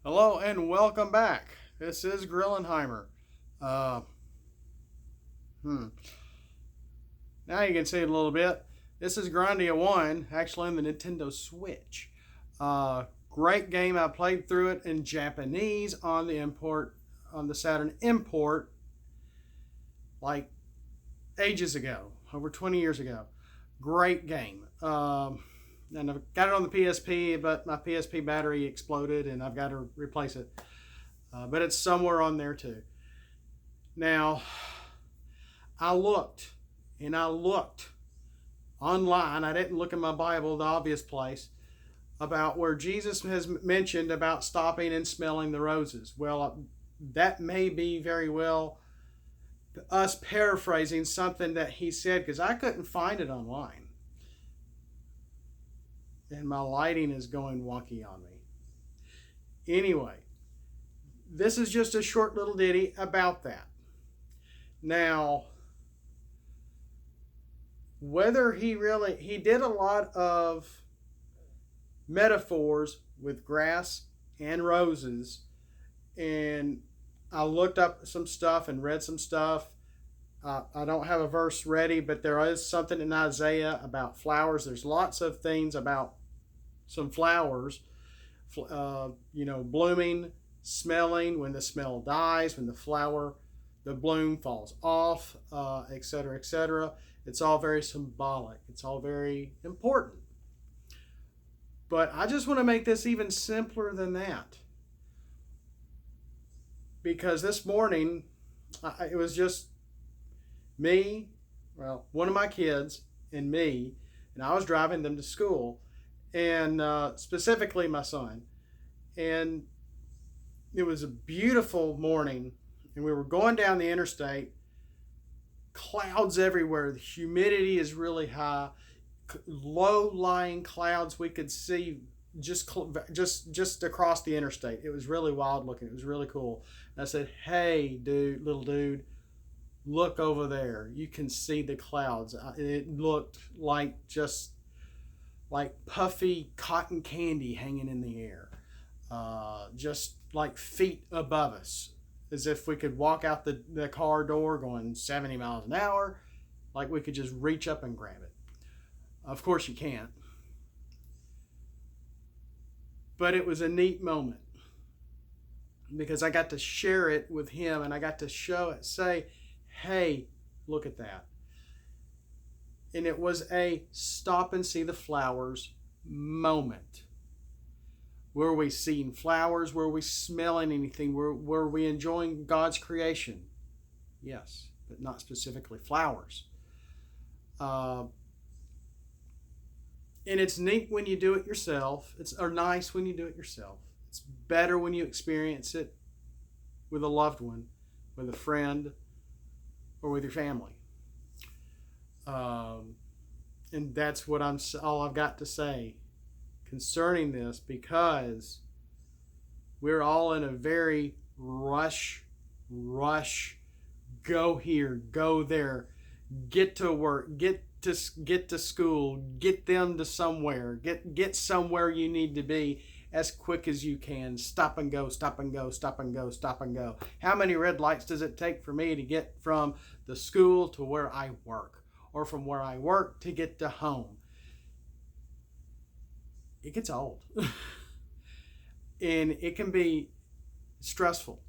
Hello and welcome back. This is Grillenheimer. Uh, hmm. Now you can see it a little bit. This is Grandia 1, actually on the Nintendo Switch. Great game. I played through it in Japanese on the Saturn import, like ages ago, over 20 years ago. Great game. And I've got it on the PSP, but my PSP battery exploded and I've got to replace it. But it's somewhere on there too. Now, I looked and I looked online. I didn't look in my Bible, the obvious place, about where Jesus has mentioned about stopping and smelling the roses. Well, that may be very well us paraphrasing something that he said because I couldn't find it online. And my lighting is going wonky on me. Anyway, this is just a short little ditty about that. Now, whether he did a lot of metaphors with grass and roses, and I looked up some stuff and read some stuff. I don't have a verse ready, but there is something in Isaiah about flowers. There's lots of things about some flowers, blooming, smelling, when the smell dies, when the bloom falls off, etc., etc. It's all very symbolic. It's all very important. But I just want to make this even simpler than that. Because this morning, it was just me, one of my kids, and me, and I was driving them to school, and specifically my son. And it was a beautiful morning, and we were going down the interstate. Clouds everywhere. The humidity is really high. Low-lying clouds we could see just across the interstate. It was really wild looking. It was really cool. And I said, "Hey, little dude, look over there. You can see the clouds." It looked just like puffy cotton candy hanging in the air, just like feet above us, as if we could walk out the car door going 70 miles an hour, like we could just reach up and grab it. Of course you can't. But it was a neat moment because I got to share it with him and I got to say, "Hey, look at that." And it was a stop and see the flowers moment. Were we seeing flowers? Were we smelling anything? Were we enjoying God's creation? Yes, but not specifically flowers. And it's neat when you do it yourself. Or nice when you do it yourself. It's better when you experience it with a loved one, with a friend, or with your family. And that's what all I've got to say concerning this, because we're all in a very rush, go here, go there, get to work, get to school, get them to somewhere, get somewhere you need to be as quick as you can. Stop and go, stop and go, stop and go, stop and go. How many red lights does it take for me to get from the school to where I work, or from where I work to get to home? It gets old. And it can be stressful.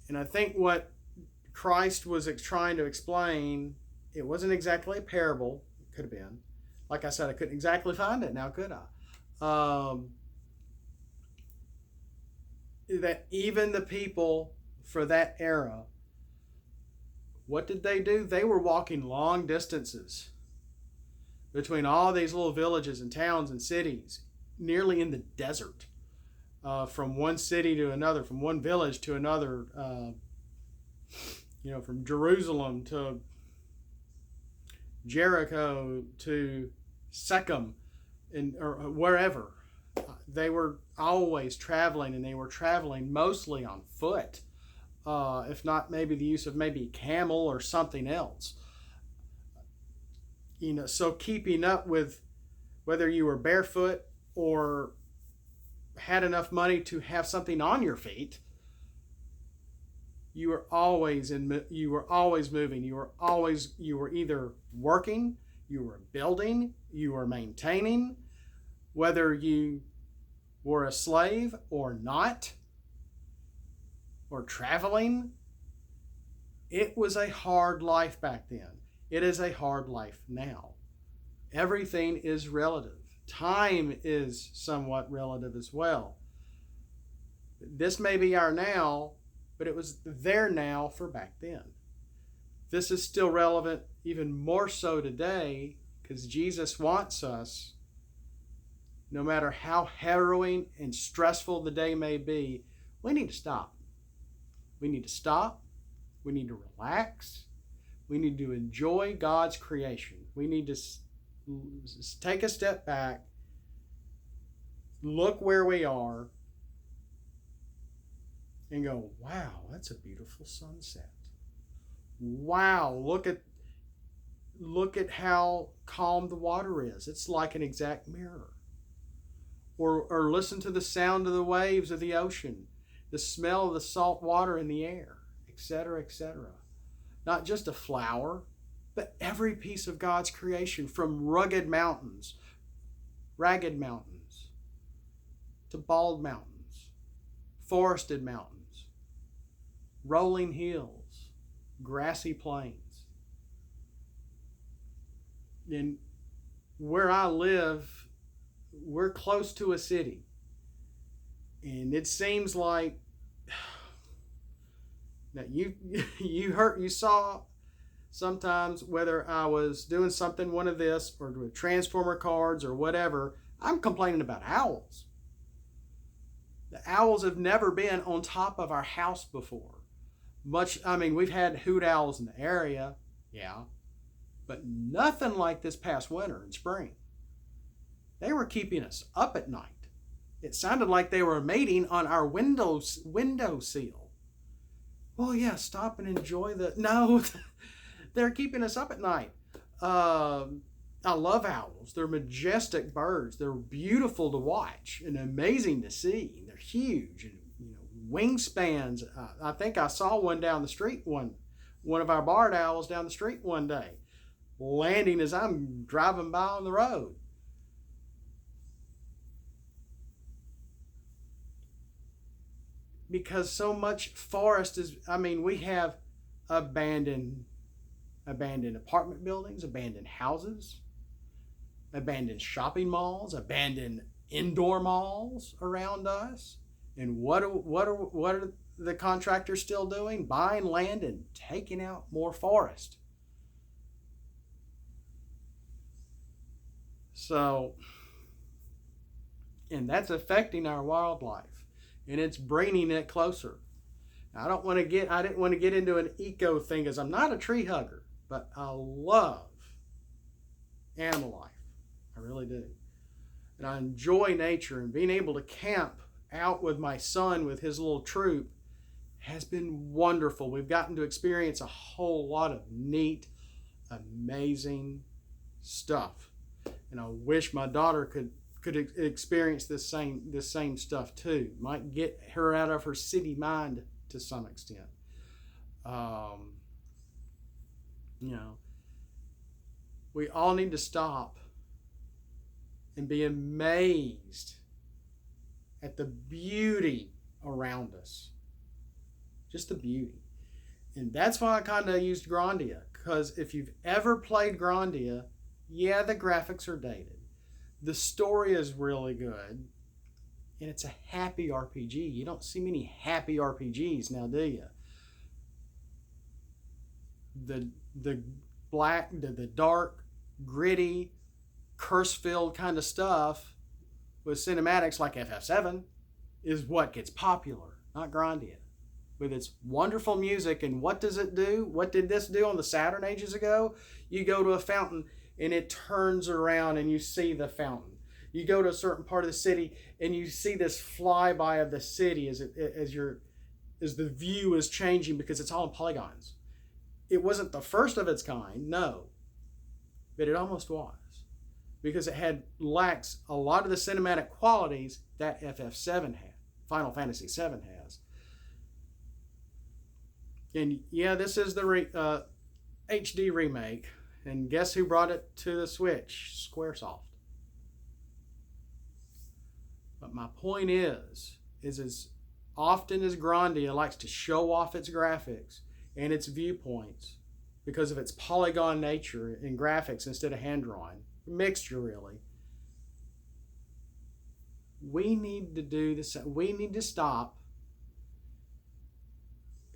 And I think what Christ was trying to explain, it wasn't exactly a parable. It could have been. Like I said, I couldn't exactly find it. Now could I? That even the people for that era, what did they do? They were walking long distances between all these little villages and towns and cities, nearly in the desert, from one city to another, from one village to another, from Jerusalem to Jericho to Shechem, or wherever. They were always traveling, and they were traveling mostly on foot, if not maybe the use of maybe a camel or something else. So keeping up with whether you were barefoot or had enough money to have something on your feet, you were always moving. You were either working, you were building, you were maintaining, whether you were a slave or not, or traveling. It was a hard life back then. It is a hard life now. Everything is relative. Time is somewhat relative as well. This may be our now, but it was their now for back then. This is still relevant even more so today, because Jesus wants us, no matter how harrowing and stressful the day may be, we need to stop. We need to stop. We need to relax. We need to enjoy God's creation. We need to take a step back, look where we are, and go, wow, that's a beautiful sunset. Wow, look at how calm the water is. It's like an exact mirror. Or listen to the sound of the waves of the ocean, the smell of the salt water in the air, etc., etc. Not just a flower, but every piece of God's creation, from ragged mountains, to bald mountains, forested mountains, rolling hills, grassy plains. And where I live, we're close to a city. And it seems like now you saw sometimes, whether I was doing something, one of this, or with Transformer cards or whatever, I'm complaining about owls. The owls have never been on top of our house before. We've had hoot owls in the area, yeah, but nothing like this past winter and spring. They were keeping us up at night. It sounded like they were mating on our window sill. Well, yeah, stop and enjoy no, they're keeping us up at night. I love owls. They're majestic birds. They're beautiful to watch and amazing to see. They're huge and wingspans. I think I saw one down the street. One of our barred owls down the street one day, landing as I'm driving by on the road. Because so much forest we have abandoned apartment buildings, abandoned houses, abandoned shopping malls, abandoned indoor malls around us. And what are the contractors still doing? Buying land and taking out more forest. So, and that's affecting our wildlife, and it's bringing it closer. Now, I didn't want to get into an eco thing, because I'm not a tree hugger, but I love animal life. I really do. And I enjoy nature, and being able to camp out with my son with his little troop has been wonderful. We've gotten to experience a whole lot of neat, amazing stuff. And I wish my daughter could experience this same stuff too. Might get her out of her city mind to some extent. We all need to stop and be amazed at the beauty around us. Just the beauty. And that's why I kind of used Grandia, because if you've ever played Grandia, yeah, the graphics are dated. The story is really good. And it's a happy RPG. You don't see many happy RPGs now, do you? The dark, gritty, curse-filled kind of stuff with cinematics like FF7 is what gets popular, not Grandia. With its wonderful music, and what does it do? What did this do on the Saturn ages ago? You go to a fountain and it turns around and you see the fountain. You go to a certain part of the city and you see this flyby of the city as the view is changing, because it's all in polygons. It wasn't the first of its kind, no, but it almost was, because it lacks a lot of the cinematic qualities that FF7 had, Final Fantasy VII has. And yeah, this is the HD remake, and guess who brought it to the Switch? Squaresoft. But my point is as often as Grandia likes to show off its graphics and its viewpoints because of its polygon nature in graphics instead of hand-drawn, mixture really, we need to do this. We need to stop.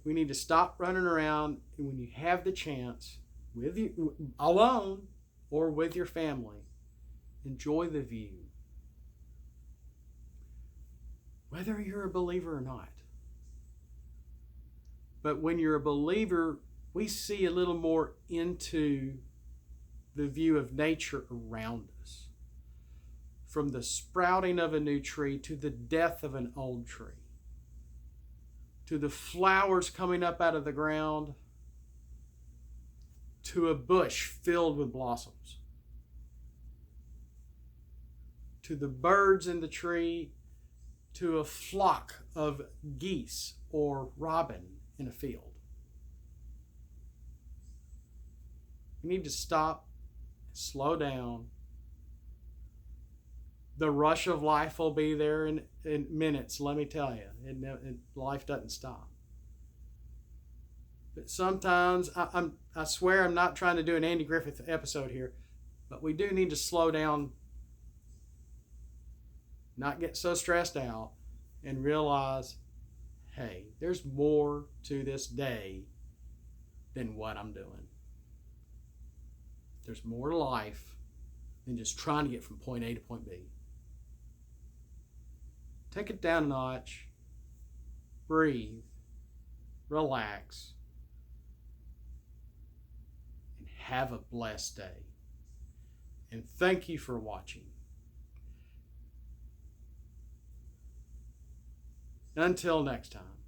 We need to stop running around, and when you have the chance, with you alone or with your family, enjoy the view. Whether you're a believer or not. But when you're a believer, we see a little more into the view of nature around us. From the sprouting of a new tree to the death of an old tree, to the flowers coming up out of the ground, to a bush filled with blossoms, to the birds in the tree, to a flock of geese or robin in a field. We need to stop, slow down. The rush of life will be there in minutes, let me tell you. Life doesn't stop. But sometimes, I swear I'm not trying to do an Andy Griffith episode here, but we do need to slow down, not get so stressed out, and realize, hey, there's more to this day than what I'm doing. There's more to life than just trying to get from point A to point B. Take it down a notch, breathe, relax, and have a blessed day. And thank you for watching. Until next time.